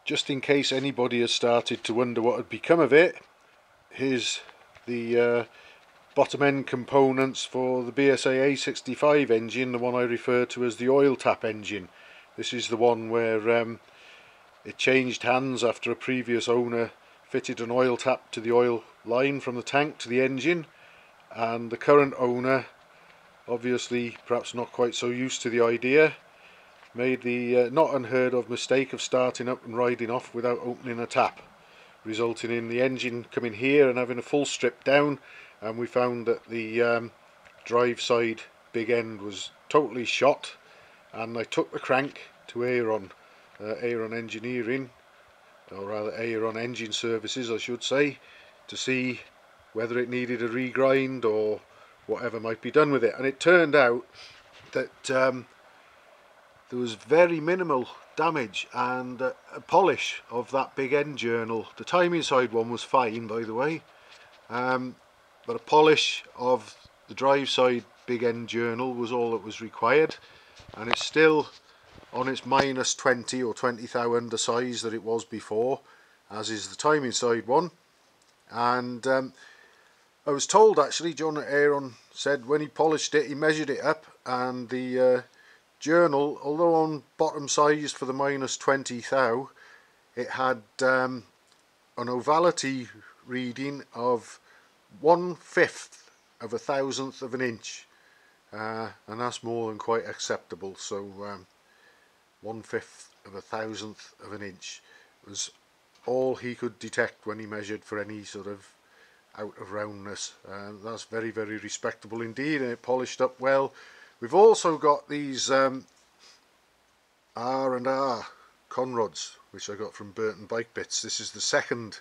Just in case anybody has started to wonder what had become of it, here's the bottom end components for the BSA A65 engine, the one I refer to as the oil tap engine. This is the one where it changed hands after a previous owner fitted an oil tap to the oil line from the tank to the engine, and the current owner, obviously perhaps not quite so used to the idea, made the not unheard of mistake of starting up and riding off without opening a tap, resulting in the engine coming here and having a full strip down. And we found that the drive side big end was totally shot, and I took the crank to Aeron Engineering, or rather Aeron Engine Services I should say, to see whether it needed a regrind or whatever might be done with it. And it turned out that there was very minimal damage and a polish of that big end journal. The timing side one was fine, by the way, but a polish of the drive side big end journal was all that was required, and it's still on its minus 20 or 20 thou under size that it was before, as is the timing side one. And I was told, actually, John at Aeron said when he polished it he measured it up, and the journal, although on bottom sized for the minus 20 thou, it had an ovality reading of 1/5 of a thousandth of an inch, and that's more than quite acceptable. So 1/5 of a thousandth of an inch was all he could detect when he measured for any sort of out of roundness. That's very, very respectable indeed, and it polished up well. We've also got these R&R conrods, which I got from Burton Bike Bits. This is the second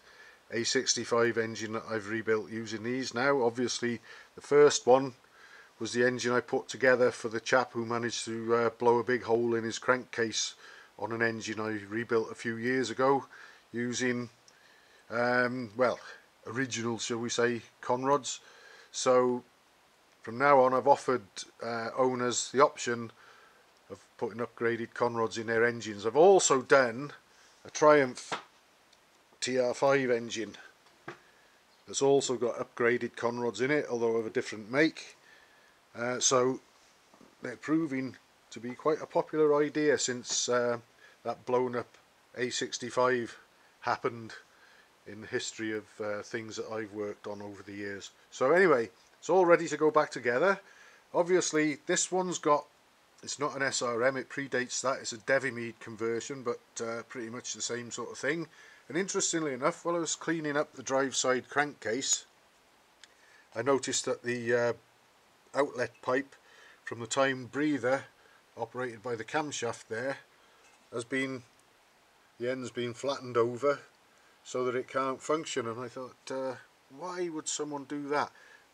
A65 engine that I've rebuilt using these now. Obviously the first one was the engine I put together for the chap who managed to blow a big hole in his crankcase on an engine I rebuilt a few years ago using well, original, shall we say, conrods. So from now on I've offered owners the option of putting upgraded conrods in their engines. I've also done a Triumph TR5 engine that's also got upgraded conrods in it, although of a different make. So they're proving to be quite a popular idea since that blown up A65 happened in the history of things that I've worked on over the years. So anyway, it's all ready to go back together. Obviously this one's got, it's not an SRM, it predates that, it's a Devimead conversion, but pretty much the same sort of thing. And interestingly enough, while I was cleaning up the drive side crankcase, I noticed that the outlet pipe from the time breather operated by the camshaft there has been, the end's been flattened over so that it can't function. And I thought, why would someone do that?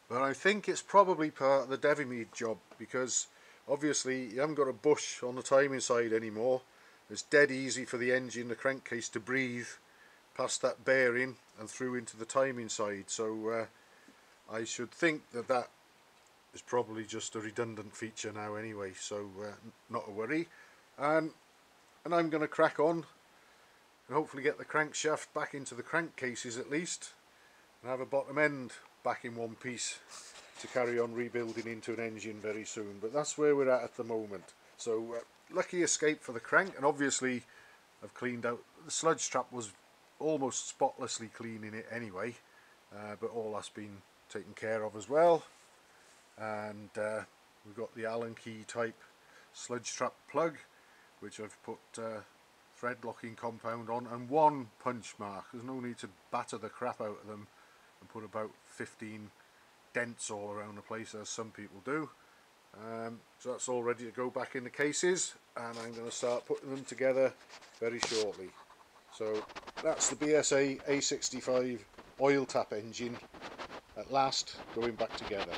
But I think it's probably part of the Devimead job, because obviously you haven't got a bush on the timing side anymore. It's dead easy for the engine, the crankcase, to breathe past that bearing and through into the timing side. So I should think that that is probably just a redundant feature now anyway, so not a worry. And I'm going to crack on and hopefully get the crankshaft back into the crankcases at least, and have a bottom end back in one piece to carry on rebuilding into an engine very soon. But that's where we're at the moment. So lucky escape for the crank, and obviously I've cleaned out, the sludge trap was almost spotlessly clean in it anyway, but all that's been taken care of as well. And we've got the Allen key type sludge trap plug, which I've put thread locking compound on, and one punch mark. There's no need to batter the crap out of them and put about 15 dents all around the place as some people do. So that's all ready to go back in the cases, and I'm going to start putting them together very shortly. So that's the BSA A65 oil tap engine at last going back together.